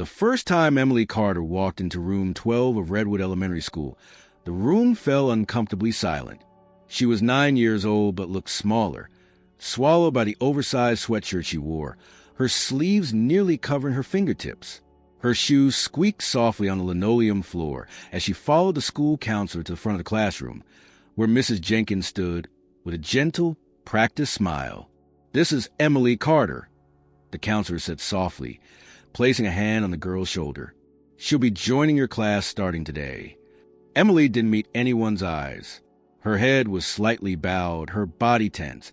The first time Emily Carter walked into room 12 of Redwood Elementary School, the room fell uncomfortably silent. She was 9 years old but looked smaller, swallowed by the oversized sweatshirt she wore, her sleeves nearly covering her fingertips. Her shoes squeaked softly on the linoleum floor as she followed the school counselor to the front of the classroom, where Mrs. Jenkins stood with a gentle, practiced smile. "This is Emily Carter," the counselor said softly, placing a hand on the girl's shoulder. "She'll be joining your class starting today." Emily didn't meet anyone's eyes. Her head was slightly bowed, her body tense,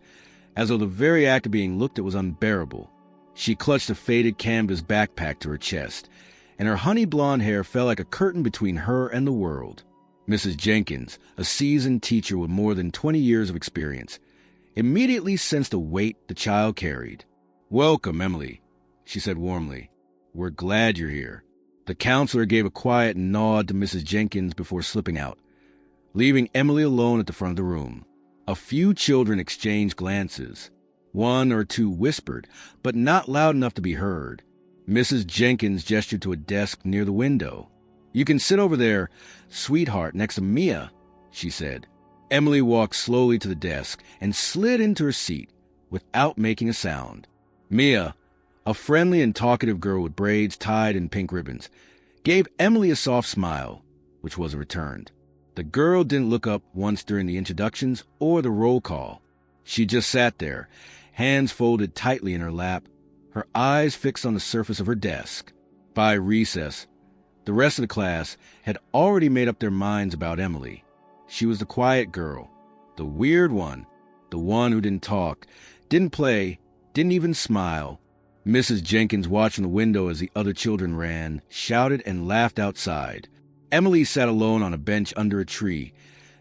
as though the very act of being looked at was unbearable. She clutched a faded canvas backpack to her chest, and her honey blonde hair fell like a curtain between her and the world. Mrs. Jenkins, a seasoned teacher with more than 20 years of experience, immediately sensed the weight the child carried. "Welcome, Emily," she said warmly. "We're glad you're here." The counselor gave a quiet nod to Mrs. Jenkins before slipping out, leaving Emily alone at the front of the room. A few children exchanged glances. One or two whispered, but not loud enough to be heard. Mrs. Jenkins gestured to a desk near the window. "You can sit over there, sweetheart, next to Mia," she said. Emily walked slowly to the desk and slid into her seat without making a sound. Mia, a friendly and talkative girl with braids tied in pink ribbons, gave Emily a soft smile, which was returned. The girl didn't look up once during the introductions or the roll call. She just sat there, hands folded tightly in her lap, her eyes fixed on the surface of her desk. By recess, the rest of the class had already made up their minds about Emily. She was the quiet girl, the weird one, the one who didn't talk, didn't play, didn't even smile. Mrs. Jenkins, watching the window as the other children ran, shouted and laughed outside. Emily sat alone on a bench under a tree,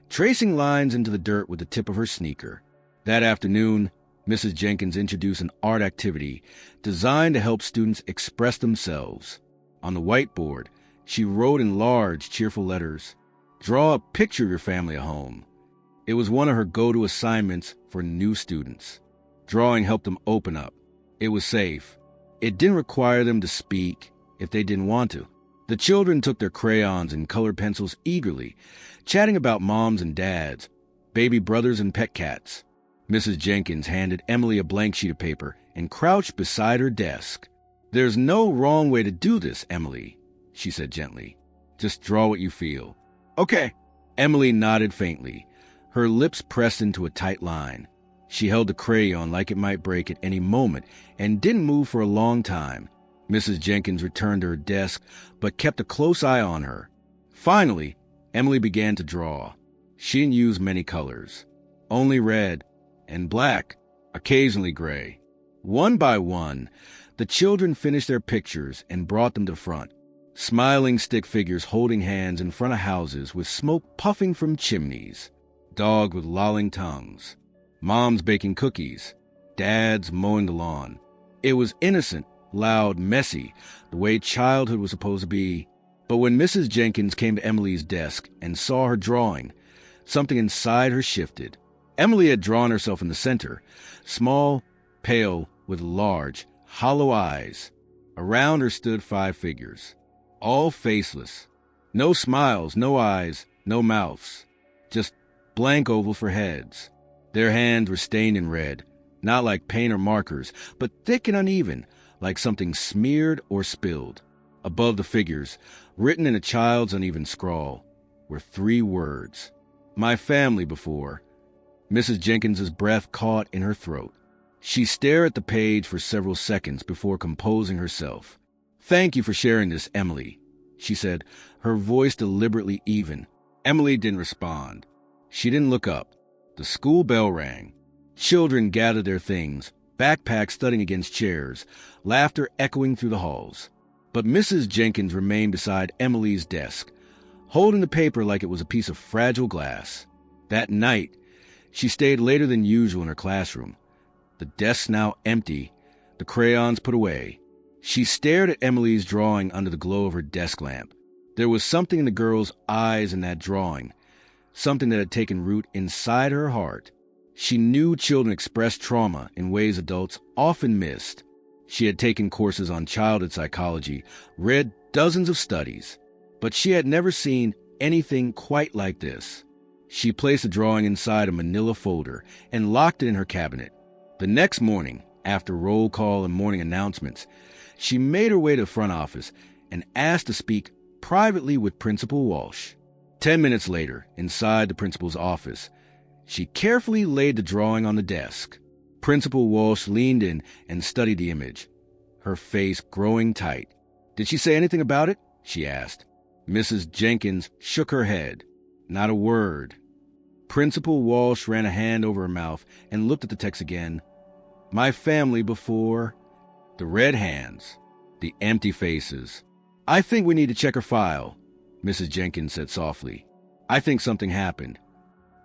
tracing lines into the dirt with the tip of her sneaker. That afternoon, Mrs. Jenkins introduced an art activity designed to help students express themselves. On the whiteboard, she wrote in large, cheerful letters, "Draw a picture of your family at home." It was one of her go-to assignments for new students. Drawing helped them open up. It was safe. It didn't require them to speak if they didn't want to. The children took their crayons and colored pencils eagerly, chatting about moms and dads, baby brothers and pet cats. Mrs. Jenkins handed Emily a blank sheet of paper and crouched beside her desk. "There's no wrong way to do this, Emily," she said gently. "Just draw what you feel." "Okay." Emily nodded faintly, her lips pressed into a tight line. She held the crayon like it might break at any moment and didn't move for a long time. Mrs. Jenkins returned to her desk, but kept a close eye on her. Finally, Emily began to draw. She didn't use many colors, only red and black, occasionally gray. One by one, the children finished their pictures and brought them to the front. Smiling stick figures holding hands in front of houses with smoke puffing from chimneys, dogs with lolling tongues, moms baking cookies, dads mowing the lawn. It was innocent, loud, messy, the way childhood was supposed to be. But when Mrs. Jenkins came to Emily's desk and saw her drawing, something inside her shifted. Emily had drawn herself in the center, small, pale, with large, hollow eyes. Around her stood 5 figures, all faceless. No smiles, no eyes, no mouths. Just blank ovals for heads. Their hands were stained in red, not like paint or markers, but thick and uneven, like something smeared or spilled. Above the figures, written in a child's uneven scrawl, were 3 words. "My family before." Mrs. Jenkins's breath caught in her throat. She stared at the page for several seconds before composing herself. "Thank you for sharing this, Emily," she said, her voice deliberately even. Emily didn't respond. She didn't look up. The school bell rang. Children gathered their things, backpacks thudding against chairs, laughter echoing through the halls. But Mrs. Jenkins remained beside Emily's desk, holding the paper like it was a piece of fragile glass. That night, she stayed later than usual in her classroom. The desk now empty, the crayons put away. She stared at Emily's drawing under the glow of her desk lamp. There was something in the girl's eyes in that drawing, something that had taken root inside her heart. She knew children expressed trauma in ways adults often missed. She had taken courses on childhood psychology, read dozens of studies, but she had never seen anything quite like this. She placed the drawing inside a manila folder and locked it in her cabinet. The next morning, after roll call and morning announcements, she made her way to the front office and asked to speak privately with Principal Walsh. 10 minutes later, inside the principal's office, she carefully laid the drawing on the desk. Principal Walsh leaned in and studied the image, her face growing tight. "Did she say anything about it?" she asked. Mrs. Jenkins shook her head. Not a word. Principal Walsh ran a hand over her mouth and looked at the text again. "My family before." The red hands, the empty faces. "I think we need to check her file," Mrs. Jenkins said softly. "I think something happened."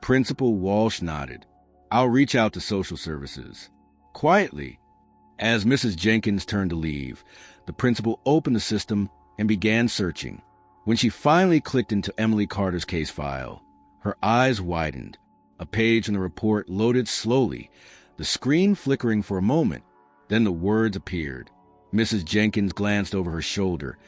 Principal Walsh nodded. "I'll reach out to social services." Quietly, as Mrs. Jenkins turned to leave, the principal opened the system and began searching. When she finally clicked into Emily Carter's case file, her eyes widened. A page from the report loaded slowly, the screen flickering for a moment. Then the words appeared. Mrs. Jenkins glanced over her shoulder,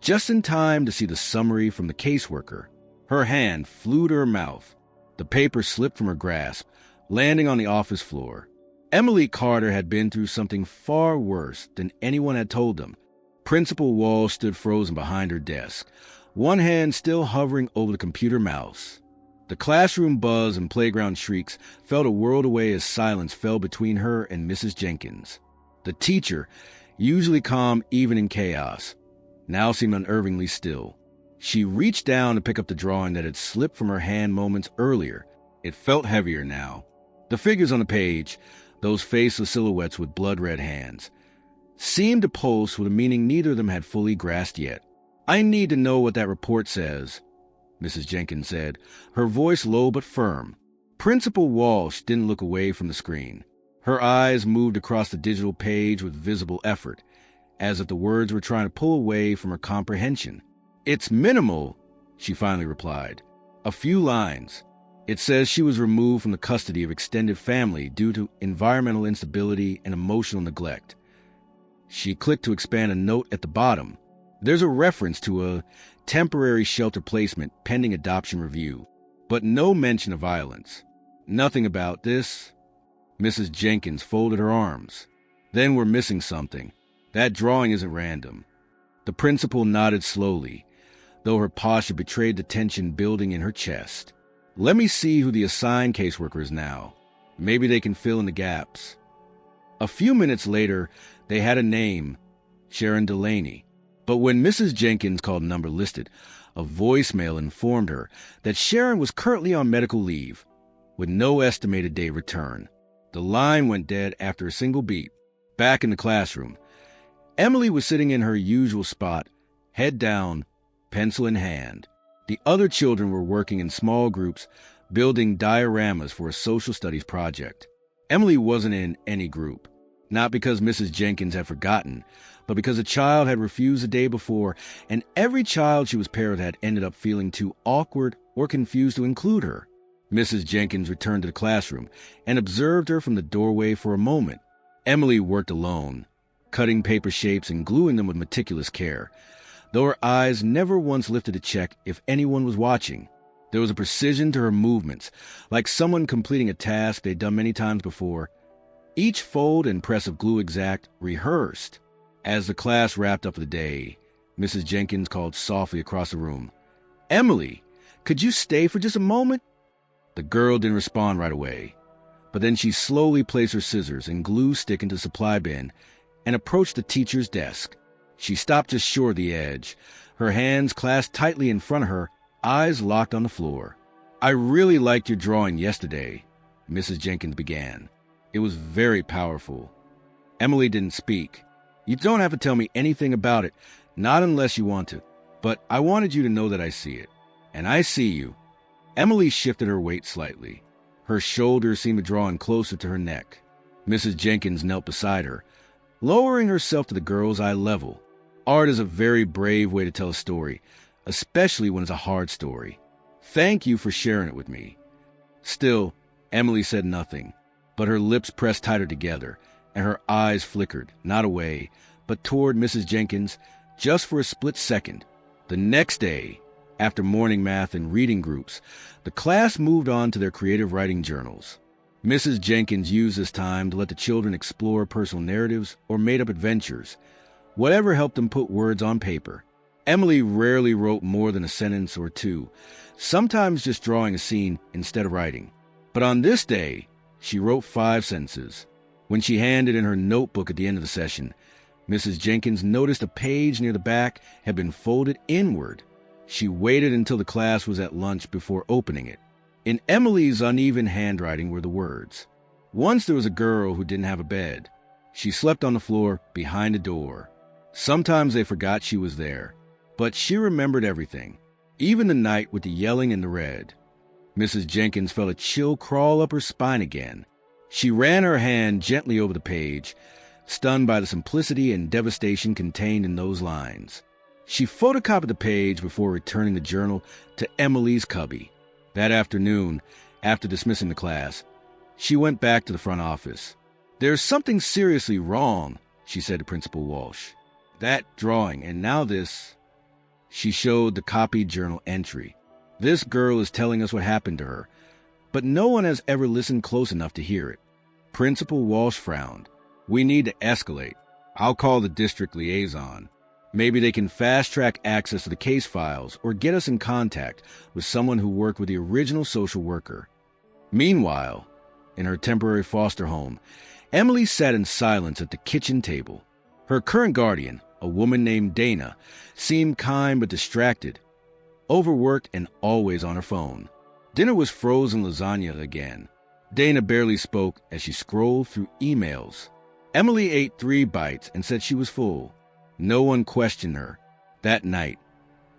just in time to see the summary from the caseworker. Her hand flew to her mouth. The paper slipped from her grasp, landing on the office floor. Emily Carter had been through something far worse than anyone had told them. Principal Walsh stood frozen behind her desk, one hand still hovering over the computer mouse. The classroom buzz and playground shrieks felt a world away as silence fell between her and Mrs. Jenkins. The teacher, usually calm even in chaos, now seemed unnervingly still. She reached down to pick up the drawing that had slipped from her hand moments earlier. It felt heavier now. The figures on the page, those faceless silhouettes with blood-red hands, seemed to pulse with a meaning neither of them had fully grasped yet. "I need to know what that report says," Mrs. Jenkins said, her voice low but firm. Principal Walsh didn't look away from the screen. Her eyes moved across the digital page with visible effort, as if the words were trying to pull away from her comprehension. "It's minimal," she finally replied. "A few lines. It says she was removed from the custody of extended family due to environmental instability and emotional neglect." She clicked to expand a note at the bottom. There's a reference to a temporary shelter placement pending adoption review, but no mention of violence. Nothing about this. Mrs. Jenkins folded her arms. "Then we're missing something. That drawing isn't random." The principal nodded slowly, though her posture betrayed the tension building in her chest. "Let me see who the assigned caseworker is now. Maybe they can fill in the gaps." A few minutes later, they had a name, Sharon Delaney. But when Mrs. Jenkins called the number listed, a voicemail informed her that Sharon was currently on medical leave, with no estimated day return. The line went dead after a single beep. Back in the classroom, Emily was sitting in her usual spot, head down, pencil in hand. The other children were working in small groups, building dioramas for a social studies project. Emily wasn't in any group, not because Mrs. Jenkins had forgotten, but because a child had refused the day before, and every child she was paired with had ended up feeling too awkward or confused to include her. Mrs. Jenkins returned to the classroom and observed her from the doorway for a moment. Emily worked alone, cutting paper shapes and gluing them with meticulous care, though her eyes never once lifted to check if anyone was watching. There was a precision to her movements, like someone completing a task they'd done many times before. Each fold and press of glue exact, rehearsed. As the class wrapped up the day, Mrs. Jenkins called softly across the room, "Emily, could you stay for just a moment?" The girl didn't respond right away, but then she slowly placed her scissors and glue stick into the supply bin and approached the teacher's desk. She stopped just short of the edge, her hands clasped tightly in front of her, eyes locked on the floor. "I really liked your drawing yesterday," Mrs. Jenkins began. "It was very powerful." Emily didn't speak. "You don't have to tell me anything about it, not unless you want to, but I wanted you to know that I see it. And I see you." Emily shifted her weight slightly. Her shoulders seemed to draw in closer to her neck. Mrs. Jenkins knelt beside her, lowering herself to the girl's eye level. Art is a very brave way to tell a story, especially when it's a hard story. Thank you for sharing it with me. Still, Emily said nothing, but her lips pressed tighter together, and her eyes flickered, not away, but toward Mrs. Jenkins, just for a split second. The next day, after morning math and reading groups, the class moved on to their creative writing journals. Mrs. Jenkins used this time to let the children explore personal narratives or made-up adventures, whatever helped them put words on paper. Emily rarely wrote more than a sentence or two, sometimes just drawing a scene instead of writing. But on this day, she wrote 5 sentences. When she handed in her notebook at the end of the session, Mrs. Jenkins noticed a page near the back had been folded inward. She waited until the class was at lunch before opening it. In Emily's uneven handwriting were the words, "Once there was a girl who didn't have a bed. She slept on the floor behind a door. Sometimes they forgot she was there, but she remembered everything, even the night with the yelling and the red." Mrs. Jenkins felt a chill crawl up her spine again. She ran her hand gently over the page, stunned by the simplicity and devastation contained in those lines. She photocopied the page before returning the journal to Emily's cubby. That afternoon, after dismissing the class, she went back to the front office. "There's something seriously wrong," she said to Principal Walsh. "That drawing, and now this." She showed the copied journal entry. "This girl is telling us what happened to her, but no one has ever listened close enough to hear it." Principal Walsh frowned. "We need to escalate. I'll call the district liaison. Maybe they can fast-track access to the case files or get us in contact with someone who worked with the original social worker." Meanwhile, in her temporary foster home, Emily sat in silence at the kitchen table. Her current guardian, a woman named Dana, seemed kind but distracted, overworked and always on her phone. Dinner was frozen lasagna again. Dana barely spoke as she scrolled through emails. Emily ate 3 bites and said she was full. No one questioned her. That night,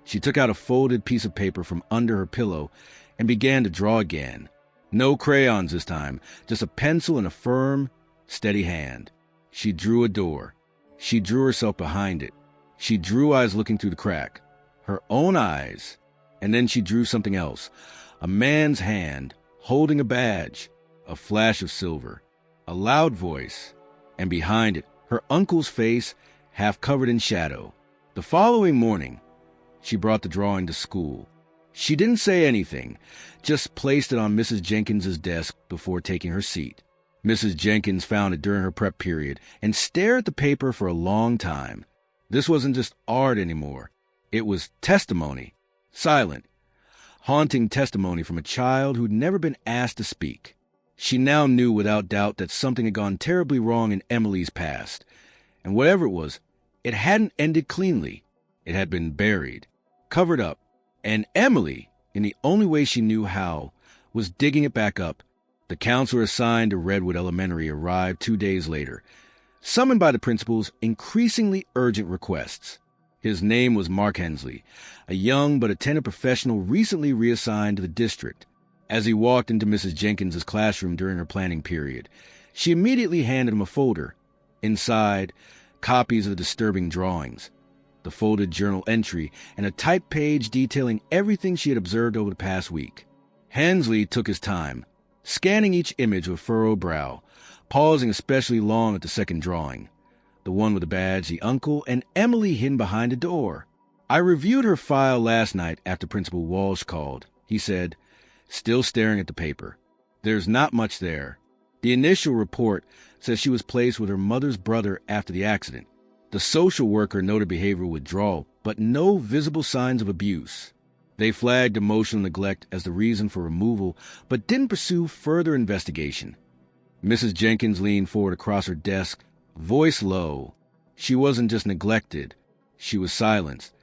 she took out a folded piece of paper from under her pillow and began to draw again. No crayons this time, just a pencil and a firm, steady hand. She drew a door. She drew herself behind it. She drew eyes looking through the crack. Her own eyes. And then she drew something else. A man's hand, holding a badge. A flash of silver. A loud voice. And behind it, her uncle's face, half covered in shadow. The following morning, she brought the drawing to school. She didn't say anything, just placed it on Mrs. Jenkins's desk before taking her seat. Mrs. Jenkins found it during her prep period and stared at the paper for a long time. This wasn't just art anymore. It was testimony. Silent, haunting testimony from a child who'd never been asked to speak. She now knew without doubt that something had gone terribly wrong in Emily's past. And whatever it was, it hadn't ended cleanly. It had been buried, covered up, and Emily, in the only way she knew how, was digging it back up. The counselor assigned to Redwood Elementary arrived 2 days later, summoned by the principal's increasingly urgent requests. His name was Mark Hensley, a young but attentive professional recently reassigned to the district. As he walked into Mrs. Jenkins's classroom during her planning period, she immediately handed him a folder. Inside, copies of the disturbing drawings, the folded journal entry, and a typed page detailing everything she had observed over the past week. Hensley took his time, scanning each image with furrowed brow, pausing especially long at the second drawing, the one with the badge, the uncle, and Emily hidden behind a door. "I reviewed her file last night after Principal Walsh called," he said, still staring at the paper. "There's not much there. The initial report says she was placed with her mother's brother after the accident. The social worker noted behavioral withdrawal, but no visible signs of abuse. They flagged emotional neglect as the reason for removal, but didn't pursue further investigation." Mrs. Jenkins leaned forward across her desk, voice low. She wasn't just neglected. She was silenced.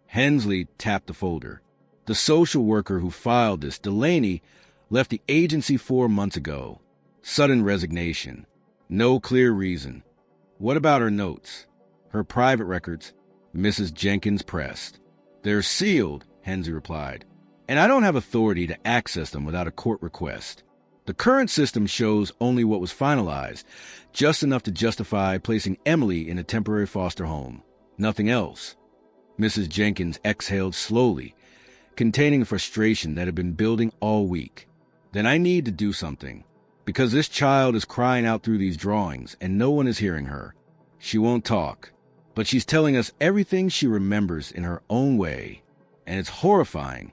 Hensley tapped the folder. "The social worker who filed this, Delaney, left the agency 4 months ago. Sudden resignation. No clear reason." "What about her notes?" "Her private records?" Mrs. Jenkins pressed. "They're sealed," Hensley replied, "and I don't have authority to access them without a court request. The current system shows only what was finalized, just enough to justify placing Emily in a temporary foster home. Nothing else." Mrs. Jenkins exhaled slowly, containing the frustration that had been building all week. "Then I need to do something." Because this child is crying out through these drawings, and no one is hearing her. She won't talk, but she's telling us everything she remembers in her own way, and it's horrifying."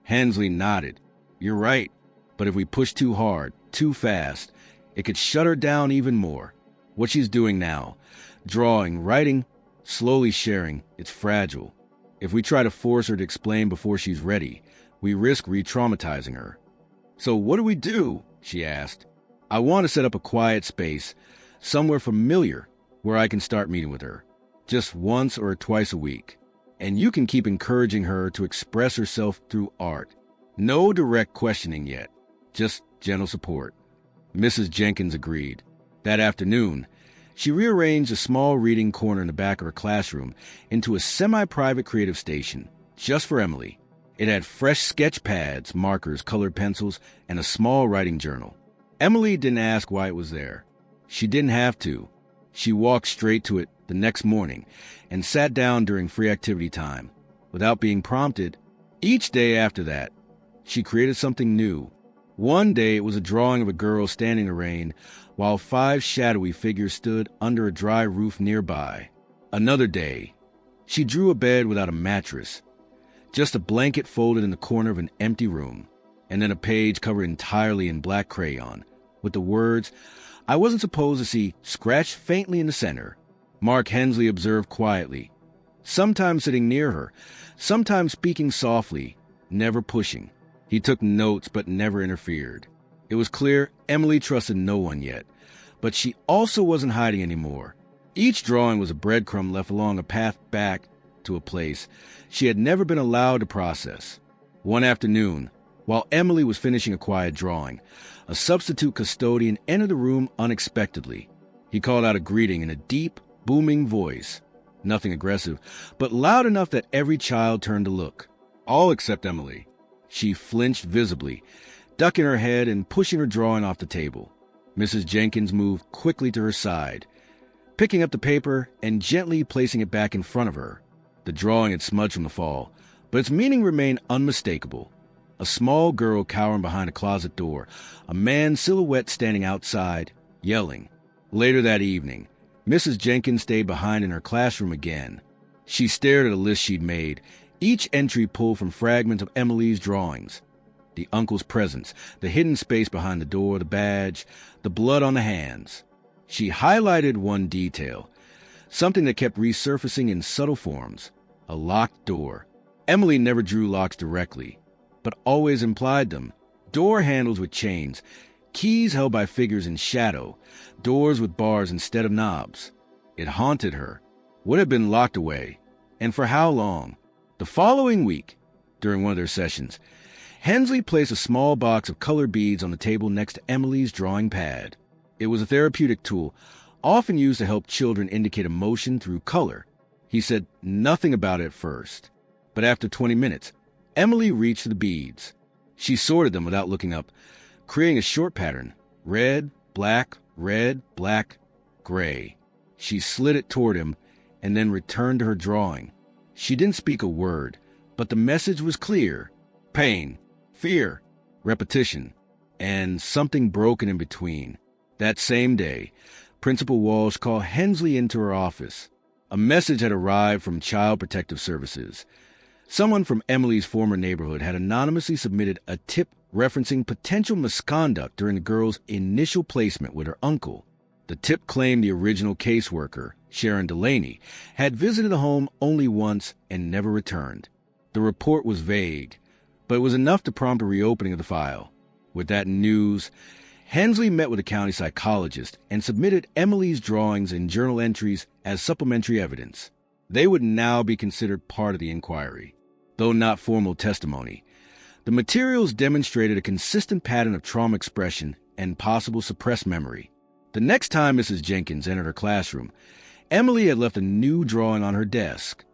Hensley nodded. "You're right, but if we push too hard, too fast, it could shut her down even more. What she's doing now, drawing, writing, slowly sharing, it's fragile. If we try to force her to explain before she's ready, we risk re-traumatizing her." "So what do we do?" she asked. "I want to set up a quiet space, somewhere familiar, where I can start meeting with her, just once or twice a week. And you can keep encouraging her to express herself through art. No direct questioning yet, just gentle support." Mrs. Jenkins agreed. That afternoon, she rearranged a small reading corner in the back of her classroom into a semi-private creative station, just for Emily. It had fresh sketch pads, markers, colored pencils, and a small writing journal. Emily didn't ask why it was there. She didn't have to. She walked straight to it the next morning and sat down during free activity time, without being prompted. Each day after that, she created something new. One day it was a drawing of a girl standing in the rain while 5 shadowy figures stood under a dry roof nearby. Another day, she drew a bed without a mattress, just a blanket folded in the corner of an empty room, and then a page covered entirely in black crayon, with the words, "I wasn't supposed to see," scratched faintly in the center. Mark Hensley observed quietly, sometimes sitting near her, sometimes speaking softly, never pushing. He took notes but never interfered. It was clear Emily trusted no one yet, but she also wasn't hiding anymore. Each drawing was a breadcrumb left along a path back to a place she had never been allowed to process. One afternoon, while Emily was finishing a quiet drawing, a substitute custodian entered the room unexpectedly. He called out a greeting in a deep, booming voice, nothing aggressive, but loud enough that every child turned to look. All except Emily. She flinched visibly, ducking her head and pushing her drawing off the table. Mrs. Jenkins moved quickly to her side, picking up the paper and gently placing it back in front of her. The drawing had smudged from the fall, but its meaning remained unmistakable. A small girl cowering behind a closet door, a man's silhouette standing outside, yelling. Later that evening, Mrs. Jenkins stayed behind in her classroom again. She stared at a list she'd made, each entry pulled from fragments of Emily's drawings. The uncle's presence, the hidden space behind the door, the badge, the blood on the hands. She highlighted one detail, something that kept resurfacing in subtle forms, a locked door. Emily never drew locks directly, but always implied them. Door handles with chains, keys held by figures in shadow, doors with bars instead of knobs. It haunted her. What had been locked away, and for how long? The following week, during one of their sessions, Hensley placed a small box of colored beads on the table next to Emily's drawing pad. It was a therapeutic tool, often used to help children indicate emotion through color. He said nothing about it at first, but after 20 minutes, Emily reached for the beads. She sorted them without looking up, creating a short pattern, red, black, gray. She slid it toward him and then returned to her drawing. She didn't speak a word, but the message was clear. Pain, fear, repetition, and something broken in between. That same day, Principal Walsh called Hensley into her office. A message had arrived from Child Protective Services. Someone from Emily's former neighborhood had anonymously submitted a tip referencing potential misconduct during the girl's initial placement with her uncle. The tip claimed the original caseworker, Sharon Delaney, had visited the home only once and never returned. The report was vague, but it was enough to prompt a reopening of the file. With that news, Hensley met with a county psychologist and submitted Emily's drawings and journal entries as supplementary evidence. They would now be considered part of the inquiry. Though not formal testimony, the materials demonstrated a consistent pattern of trauma expression and possible suppressed memory. The next time Mrs. Jenkins entered her classroom, Emily had left a new drawing on her desk,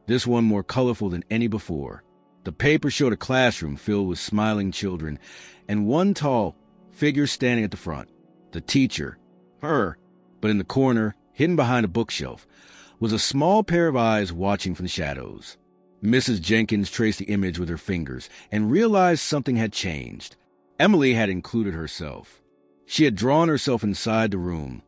this one more colorful than any before. The paper showed a classroom filled with smiling children and one tall figure standing at the front. The teacher, her, but in the corner, hidden behind a bookshelf, was a small pair of eyes watching from the shadows. Mrs. Jenkins traced the image with her fingers and realized something had changed. Emily had included herself. She had drawn herself inside the room.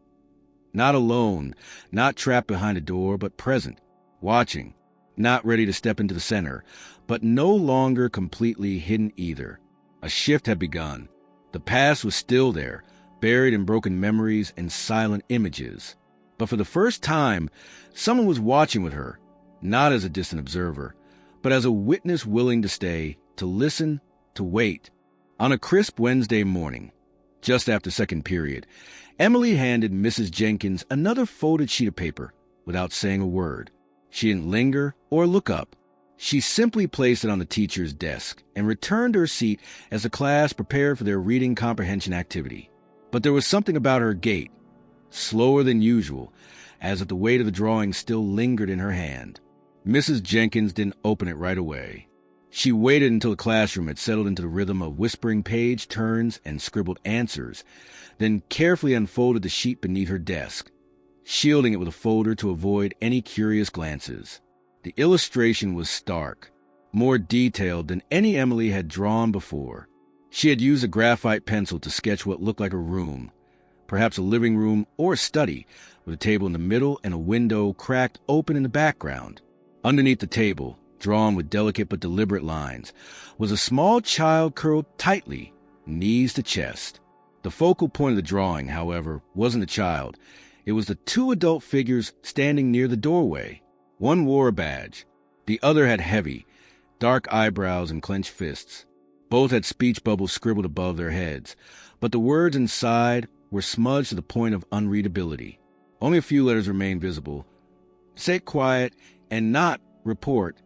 Not alone, not trapped behind a door, but present, watching, not ready to step into the center, but no longer completely hidden either. A shift had begun. The past was still there, buried in broken memories and silent images. But for the first time, someone was watching with her, not as a distant observer, but as a witness willing to stay, to listen, to wait. On a crisp Wednesday morning, just after second period, Emily handed Mrs. Jenkins another folded sheet of paper without saying a word. She didn't linger or look up. She simply placed it on the teacher's desk and returned to her seat as the class prepared for their reading comprehension activity. But there was something about her gait, slower than usual, as if the weight of the drawing still lingered in her hand. Mrs. Jenkins didn't open it right away. She waited until the classroom had settled into the rhythm of whispering page turns and scribbled answers, then carefully unfolded the sheet beneath her desk, shielding it with a folder to avoid any curious glances. The illustration was stark, more detailed than any Emily had drawn before. She had used a graphite pencil to sketch what looked like a room, perhaps a living room or a study, with a table in the middle and a window cracked open in the background. Underneath the table, drawn with delicate but deliberate lines, was a small child curled tightly, knees to chest. The focal point of the drawing, however, wasn't the child. It was the two adult figures standing near the doorway. One wore a badge. The other had heavy, dark eyebrows and clenched fists. Both had speech bubbles scribbled above their heads, but the words inside were smudged to the point of unreadability. Only a few letters remained visible. Say quiet and not report.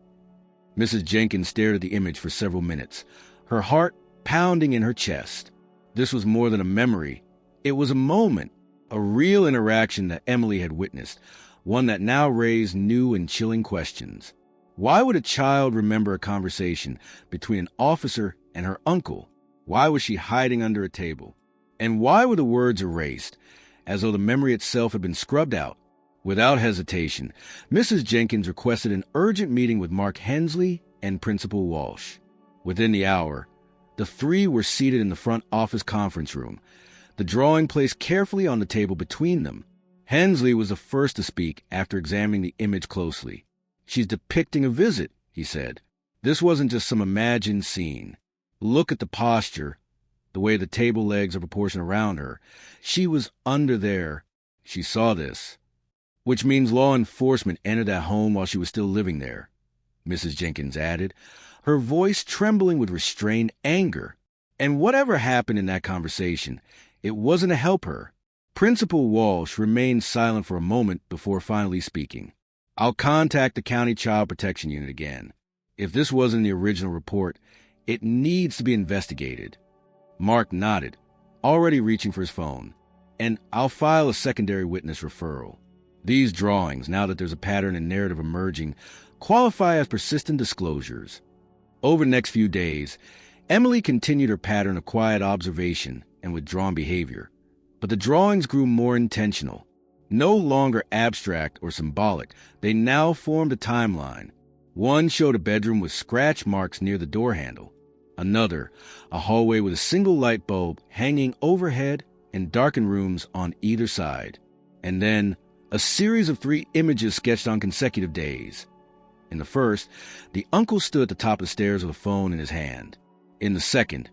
Mrs. Jenkins stared at the image for several minutes, her heart pounding in her chest. This was more than a memory. It was a moment, a real interaction that Emily had witnessed, one that now raised new and chilling questions. Why would a child remember a conversation between an officer and her uncle? Why was she hiding under a table? And why were the words erased, as though the memory itself had been scrubbed out? Without hesitation, Mrs. Jenkins requested an urgent meeting with Mark Hensley and Principal Walsh. Within the hour, the three were seated in the front office conference room, the drawing placed carefully on the table between them. Hensley was the first to speak after examining the image closely. "She's depicting a visit," he said. "This wasn't just some imagined scene. Look at the posture, the way the table legs are proportioned around her. She was under there. She saw this. Which means law enforcement entered that home while she was still living there," Mrs. Jenkins added, her voice trembling with restrained anger. And whatever happened in that conversation, it wasn't to help her. Principal Walsh remained silent for a moment before finally speaking. "I'll contact the County Child Protection Unit again. If this wasn't the original report, it needs to be investigated." Mark nodded, already reaching for his phone. "And I'll file a secondary witness referral. These drawings, now that there's a pattern and narrative emerging, qualify as persistent disclosures." Over the next few days, Emily continued her pattern of quiet observation and withdrawn behavior. But the drawings grew more intentional. No longer abstract or symbolic, they now formed a timeline. One showed a bedroom with scratch marks near the door handle. Another, a hallway with a single light bulb hanging overhead and darkened rooms on either side. And then, a series of 3 images sketched on consecutive days. In the first, the uncle stood at the top of the stairs with a phone in his hand. In the second,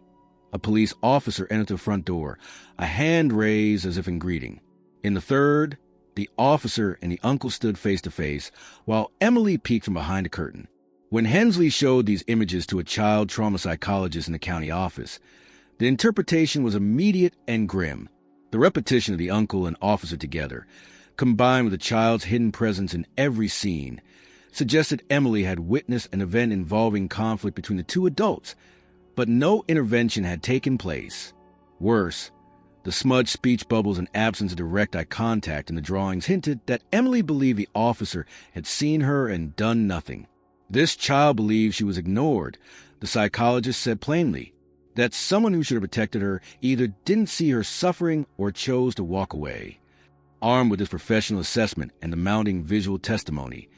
a police officer entered the front door, a hand raised as if in greeting. In the third, the officer and the uncle stood face to face, while Emily peeked from behind a curtain. When Hensley showed these images to a child trauma psychologist in the county office, the interpretation was immediate and grim. The repetition of the uncle and officer together, combined with the child's hidden presence in every scene, suggested Emily had witnessed an event involving conflict between the two adults, but no intervention had taken place. Worse, the smudged speech bubbles and absence of direct eye contact in the drawings hinted that Emily believed the officer had seen her and done nothing. This child believed she was ignored. The psychologist said plainly that someone who should have protected her either didn't see her suffering or chose to walk away. Armed with this professional assessment and the mounting visual testimony,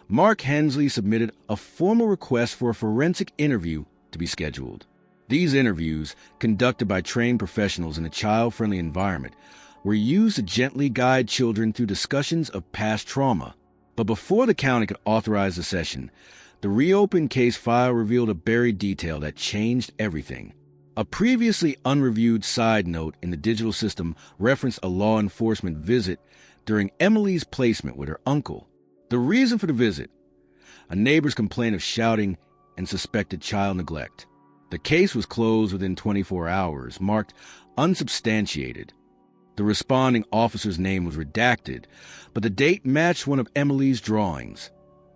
Mark Hensley submitted a formal request for a forensic interview to be scheduled. These interviews, conducted by trained professionals in a child-friendly environment, were used to gently guide children through discussions of past trauma. But before the county could authorize the session, the reopened case file revealed a buried detail that changed everything. A previously unreviewed side note in the digital system referenced a law enforcement visit during Emily's placement with her uncle. The reason for the visit: a neighbor's complaint of shouting and suspected child neglect. The case was closed within 24 hours, marked unsubstantiated. The responding officer's name was redacted, but the date matched one of Emily's drawings,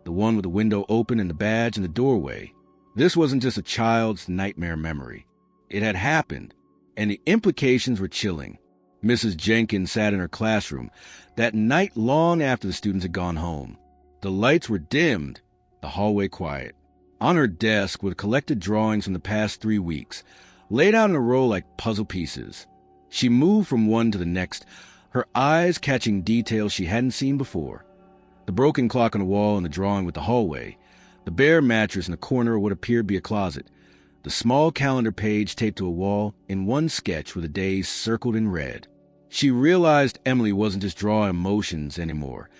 the one with the window open and the badge in the doorway. This wasn't just a child's nightmare memory. It had happened, and the implications were chilling. Mrs. Jenkins sat in her classroom that night long after the students had gone home. The lights were dimmed, the hallway quiet. On her desk were collected drawings from the past 3 weeks, laid out in a row like puzzle pieces. She moved from one to the next, her eyes catching details she hadn't seen before. The broken clock on the wall in the drawing with the hallway, the bare mattress in the corner of what appeared to be a closet, the small calendar page taped to a wall in one sketch with the days circled in red. She realized Emily wasn't just drawing emotions anymore.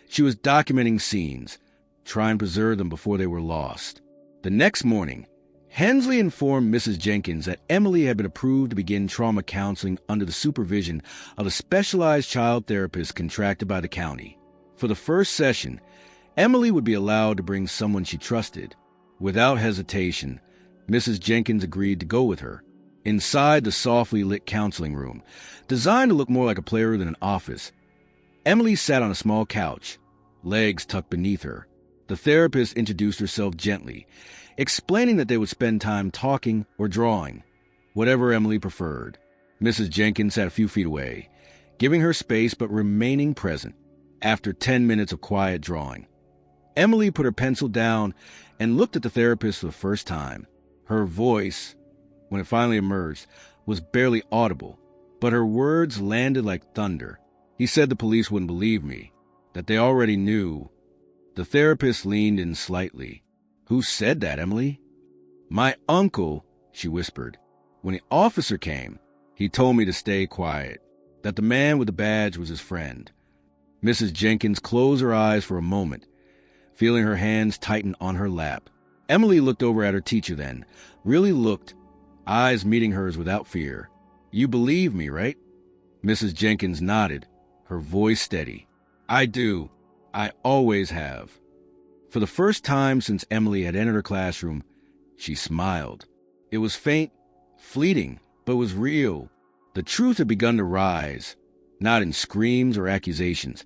She was documenting scenes, trying to preserve them before they were lost. The next morning, Hensley informed Mrs. Jenkins that Emily had been approved to begin trauma counseling under the supervision of a specialized child therapist contracted by the county. For the first session, Emily would be allowed to bring someone she trusted. Without hesitation, Mrs. Jenkins agreed to go with her. Inside the softly lit counseling room, designed to look more like a playroom than an office, Emily sat on a small couch, legs tucked beneath her. The therapist introduced herself gently, explaining that they would spend time talking or drawing, whatever Emily preferred. Mrs. Jenkins sat a few feet away, giving her space but remaining present. After 10 minutes of quiet drawing, Emily put her pencil down and looked at the therapist for the first time. Her voice, when it finally emerged, was barely audible, but her words landed like thunder. He said the police wouldn't believe me, that they already knew. The therapist leaned in slightly. "Who said that, Emily?" "My uncle," she whispered. "When the officer came, he told me to stay quiet, that the man with the badge was his friend." Mrs. Jenkins closed her eyes for a moment, feeling her hands tighten on her lap. Emily looked over at her teacher then, really looked, eyes meeting hers without fear. "You believe me, right?" Mrs. Jenkins nodded, her voice steady. "I do. I always have." For the first time since Emily had entered her classroom, she smiled. It was faint, fleeting, but was real. The truth had begun to rise, not in screams or accusations,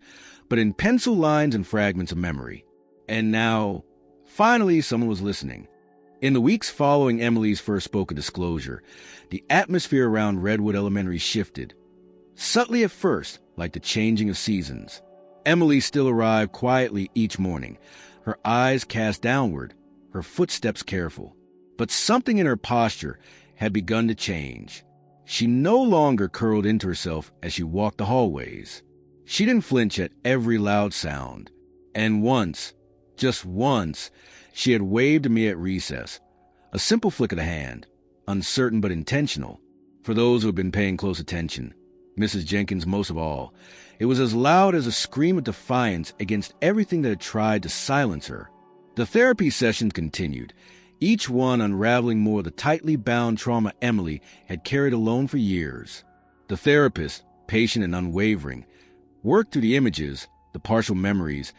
but in pencil lines and fragments of memory. And now, finally, someone was listening. In the weeks following Emily's first spoken disclosure, the atmosphere around Redwood Elementary shifted. Subtly at first, like the changing of seasons. Emily still arrived quietly each morning, her eyes cast downward, her footsteps careful. But something in her posture had begun to change. She no longer curled into herself as she walked the hallways. She didn't flinch at every loud sound. And once, just once, she had waved to me at recess. A simple flick of the hand, uncertain but intentional. For those who had been paying close attention, Mrs. Jenkins most of all, it was as loud as a scream of defiance against everything that had tried to silence her. The therapy sessions continued, each one unraveling more of the tightly bound trauma Emily had carried alone for years. The therapist, patient and unwavering, worked through the images, the partial memories,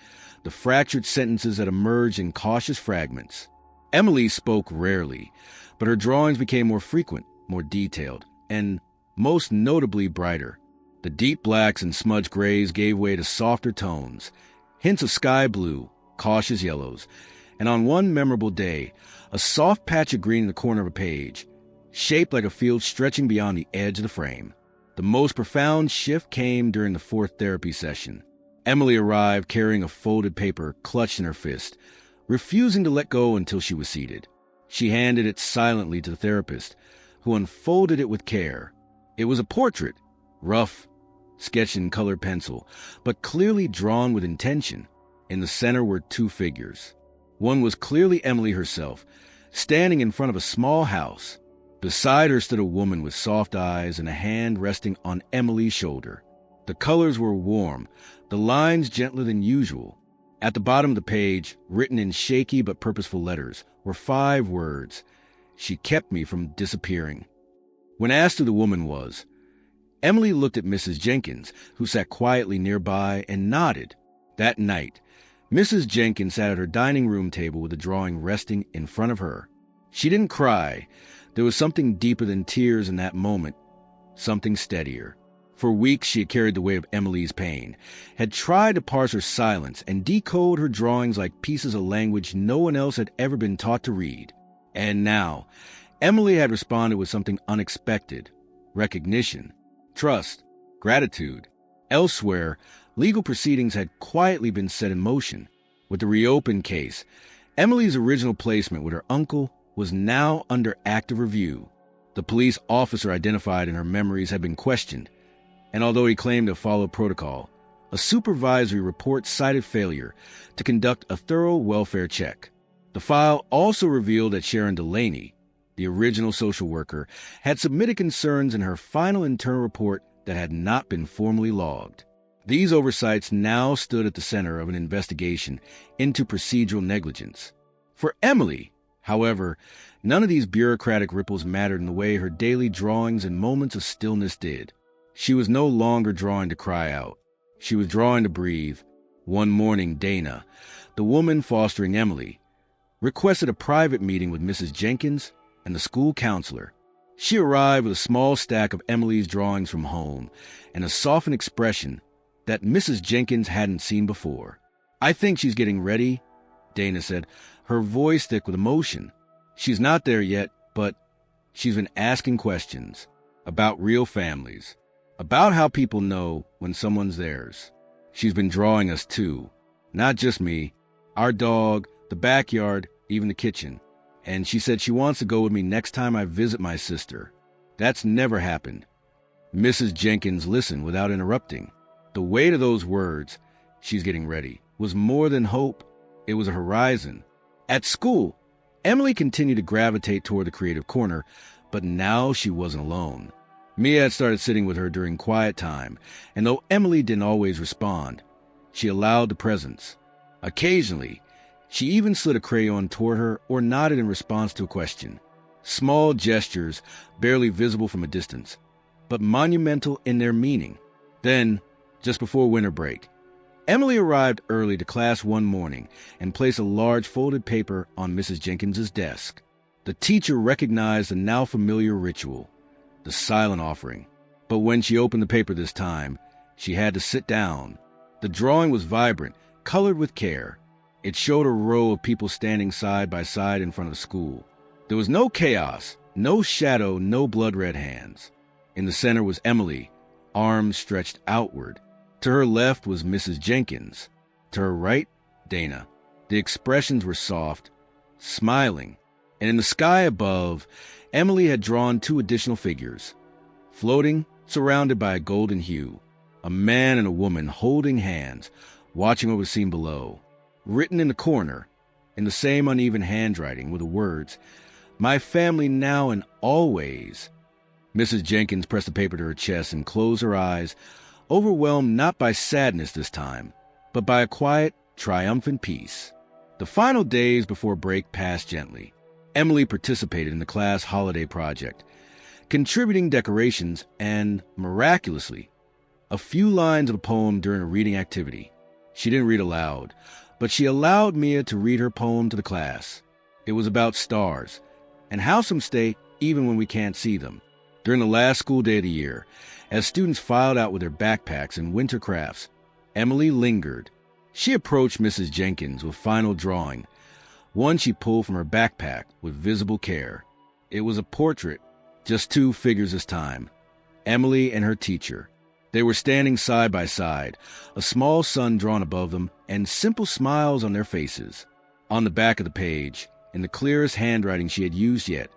the fractured sentences that emerged in cautious fragments. Emily spoke rarely, but her drawings became more frequent, more detailed, and most notably brighter. The deep blacks and smudge grays gave way to softer tones, hints of sky blue, cautious yellows, and on one memorable day, a soft patch of green in the corner of a page, shaped like a field stretching beyond the edge of the frame. The most profound shift came during the fourth therapy session. Emily arrived carrying a folded paper clutched in her fist, refusing to let go until she was seated. She handed it silently to the therapist, who unfolded it with care. It was a portrait, rough, sketched in colored pencil, but clearly drawn with intention. In the center were two figures. One was clearly Emily herself, standing in front of a small house. Beside her stood a woman with soft eyes and a hand resting on Emily's shoulder. The colors were warm, the lines gentler than usual. At the bottom of the page, written in shaky but purposeful letters, were 5 words: "She kept me from disappearing." When asked who the woman was, Emily looked at Mrs. Jenkins, who sat quietly nearby, and nodded. That night, Mrs. Jenkins sat at her dining room table with a drawing resting in front of her. She didn't cry. There was something deeper than tears in that moment, something steadier. For weeks she had carried the weight of Emily's pain, had tried to parse her silence and decode her drawings like pieces of language no one else had ever been taught to read. And now, Emily had responded with something unexpected: recognition, trust, gratitude. Elsewhere, legal proceedings had quietly been set in motion. With the reopened case, Emily's original placement with her uncle was now under active review. The police officer identified in her memories had been questioned, and although he claimed to follow protocol, a supervisory report cited failure to conduct a thorough welfare check. The file also revealed that Sharon Delaney, the original social worker, had submitted concerns in her final internal report that had not been formally logged. These oversights now stood at the center of an investigation into procedural negligence. For Emily, however, none of these bureaucratic ripples mattered in the way her daily drawings and moments of stillness did. She was no longer drawing to cry out. She was drawing to breathe. One morning, Dana, the woman fostering Emily, requested a private meeting with Mrs. Jenkins and the school counselor. She arrived with a small stack of Emily's drawings from home and a softened expression that Mrs. Jenkins hadn't seen before. "I think she's getting ready," Dana said, her voice thick with emotion. "She's not there yet, but she's been asking questions about real families, about how people know when someone's theirs. She's been drawing us too, not just me, our dog, the backyard, even the kitchen. And she said she wants to go with me next time I visit my sister. That's never happened." Mrs. Jenkins listened without interrupting. The weight of those words, "she's getting ready," was more than hope. It was a horizon. At school, Emily continued to gravitate toward the creative corner, but now she wasn't alone. Mia had started sitting with her during quiet time, and though Emily didn't always respond, she allowed the presence. Occasionally, she even slid a crayon toward her or nodded in response to a question. Small gestures, barely visible from a distance, but monumental in their meaning. Then, just before winter break, Emily arrived early to class one morning and placed a large folded paper on Mrs. Jenkins's desk. The teacher recognized the now familiar ritual, the silent offering. But when she opened the paper this time, she had to sit down. The drawing was vibrant, colored with care. It showed a row of people standing side by side in front of the school. There was no chaos, no shadow, no blood-red hands. In the center was Emily, arms stretched outward. To her left was Mrs. Jenkins. To her right, Dana. The expressions were soft, smiling, and in the sky above, Emily had drawn 2 additional figures, floating, surrounded by a golden hue, a man and a woman holding hands, watching what was seen below. Written in the corner, in the same uneven handwriting, were the words, "My family now and always." Mrs. Jenkins pressed the paper to her chest and closed her eyes, overwhelmed not by sadness this time, but by a quiet, triumphant peace. The final days before break passed gently. Emily participated in the class holiday project, contributing decorations and, miraculously, a few lines of a poem during a reading activity. She didn't read aloud, but she allowed Mia to read her poem to the class. It was about stars, and how some stay even when we can't see them. During the last school day of the year, as students filed out with their backpacks and winter crafts, Emily lingered. She approached Mrs. Jenkins with final drawing, one she pulled from her backpack with visible care. It was a portrait, just 2 figures this time, Emily and her teacher. They were standing side by side, a small sun drawn above them, and simple smiles on their faces. On the back of the page, in the clearest handwriting she had used yet,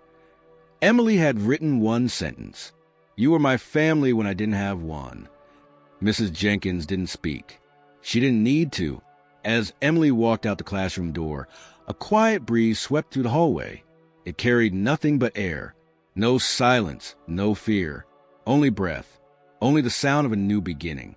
Emily had written one sentence: "You were my family when I didn't have one." Mrs. Jenkins didn't speak. She didn't need to. As Emily walked out the classroom door, a quiet breeze swept through the hallway. It carried nothing but air, No silence, no fear, only breath, only the sound of a new beginning.